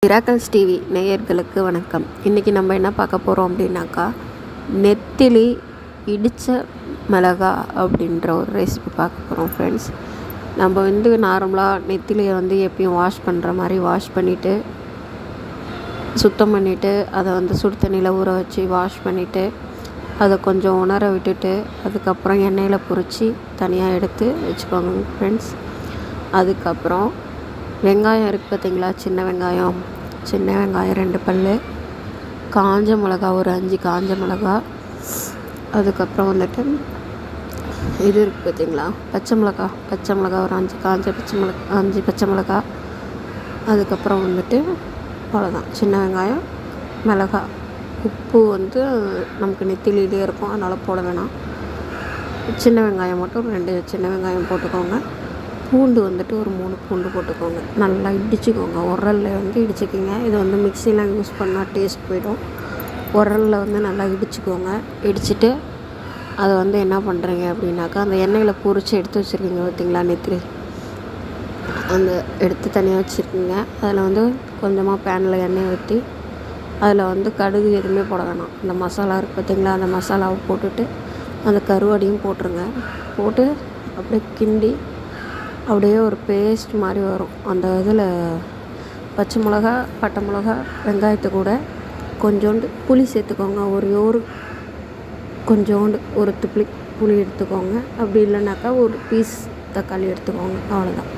Miracles TV நேயர்களுக்கு வணக்கம். இன்றைக்கி நம்ம என்ன பார்க்க போகிறோம் அப்படின்னாக்கா, நெத்திலி இடித்த மிளகா அப்படின்ற ஒரு ரெசிபி பார்க்க போகிறோம் ஃப்ரெண்ட்ஸ். நம்ம நார்மலாக நெத்திலியை எப்பயும் வாஷ் பண்ணுற மாதிரி வாஷ் பண்ணிவிட்டு சுத்தம் பண்ணிவிட்டு அதை சுடு தண்ணியில் ஊற வச்சு வாஷ் பண்ணிவிட்டு அதை கொஞ்சம் உணர விட்டுட்டு அதுக்கப்புறம் எண்ணெயில் பொரித்து தனியாக எடுத்து வச்சுக்கோங்க ஃப்ரெண்ட்ஸ். அதுக்கப்புறம் வெங்காயம் இருக்குது பார்த்தீங்களா, சின்ன வெங்காயம் 2 பல், காஞ்ச மிளகா ஒரு 5 காஞ்ச மிளகா, அதுக்கப்புறம் இது இருக்குது பார்த்தீங்களா பச்சை மிளகா ஒரு 5 பச்சை மிளகா, அதுக்கப்புறம் அவ்வளோதான். சின்ன வெங்காயம், மிளகா, உப்பு நமக்கு நெத்திலிலே இருக்கும், அதனால் போட வேணாம். சின்ன வெங்காயம் மட்டும் 2 சின்ன வெங்காயம் போட்டுக்கோங்க. பூண்டு ஒரு 3 பூண்டு போட்டுக்கோங்க. நல்லா இடிச்சுக்கோங்க. உரலில் இடிச்சுக்கிங்க. இது மிக்சியில் யூஸ் பண்ணால் டேஸ்ட் போய்டும். உரலில் நல்லா இடிச்சுக்கோங்க. இடிச்சுட்டு அதை என்ன பண்ணுறீங்க அப்படின்னாக்கா, அந்த எண்ணெயில் பொரித்து எடுத்து வச்சுருக்கீங்க பார்த்தீங்களா நெத்திலி, அந்த எடுத்து தனியாக வச்சுருக்கீங்க. அதில் கொஞ்சமாக பேனில் எண்ணெய் ஊற்றி அதில் கடுகு எதுவுமே போட வேணாம். அந்த மசாலா இருக்குது பார்த்தீங்களா, அந்த மசாலாவை போட்டுட்டு அந்த கருவாடியும் போட்டுருங்க. போட்டு அப்படியே கிண்டி அப்படியே ஒரு பேஸ்ட் மாதிரி வரும். அந்த இதில் பச்சை மிளகா, பட்டை மிளகா, வெங்காயத்தை கூட கொஞ்சோண்டு புளி சேர்த்துக்கோங்க. கொஞ்சோண்டு ஒரு துளி புளி எடுத்துக்கோங்க. அப்படி இல்லைனாக்கா ஒரு பீஸ் தக்காளி எடுத்துக்கோங்க. அவ்வளோதான்.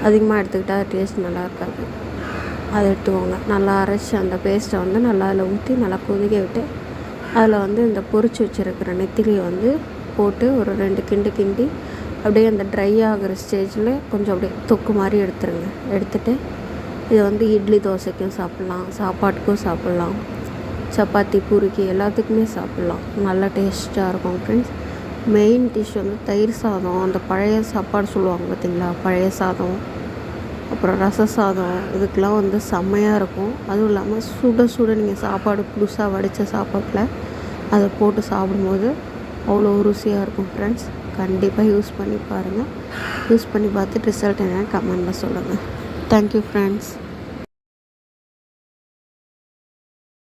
அதிகமாக எடுத்துக்கிட்டால் டேஸ்ட் நல்லா இருக்காது. அதை எடுத்துக்கோங்க. நல்லா அரைச்சி அந்த பேஸ்ட்டை நல்லா அதில் ஊற்றி நல்லா கொதிக்க விட்டு அதில் இந்த பொரிச்சு வச்சுருக்கிற நெத்திலியை போட்டு ஒரு 2 கிண்டி அப்படியே அந்த ட்ரை ஆகிற ஸ்டேஜில் கொஞ்சம் அப்படியே தொக்கு மாதிரி எடுத்துருங்க. எடுத்துகிட்டு இதை இட்லி தோசைக்கும் சாப்பிட்லாம், சாப்பாட்டுக்கும் சாப்பிட்லாம், சப்பாத்தி பூரிக்கு எல்லாத்துக்குமே சாப்பிட்லாம். நல்லா டேஸ்ட்டாக இருக்கும் ஃப்ரெண்ட்ஸ். மெயின் டிஷ் தயிர் சாதம், அந்த பழைய சாப்பாடு சொல்லுவாங்க பார்த்திங்களா, பழைய சாதம், அப்புறம் ரச சாதம், இதுக்கெலாம் செம்மையாக இருக்கும். அதுவும் இல்லாமல் சுட நீங்கள் சாப்பாடு புதுசாக வடித்த சாப்பாட்டில் அதை போட்டு சாப்பிடும்போது அவ்வளோ ருசியாக இருக்கும் ஃப்ரெண்ட்ஸ். கண்டிப்பாக யூஸ் பண்ணி பாருங்கள். யூஸ் பண்ணி பார்த்துட்டு ரிசல்ட் என்னென்னு கமெண்டில் சொல்லுங்கள். Thank you friends.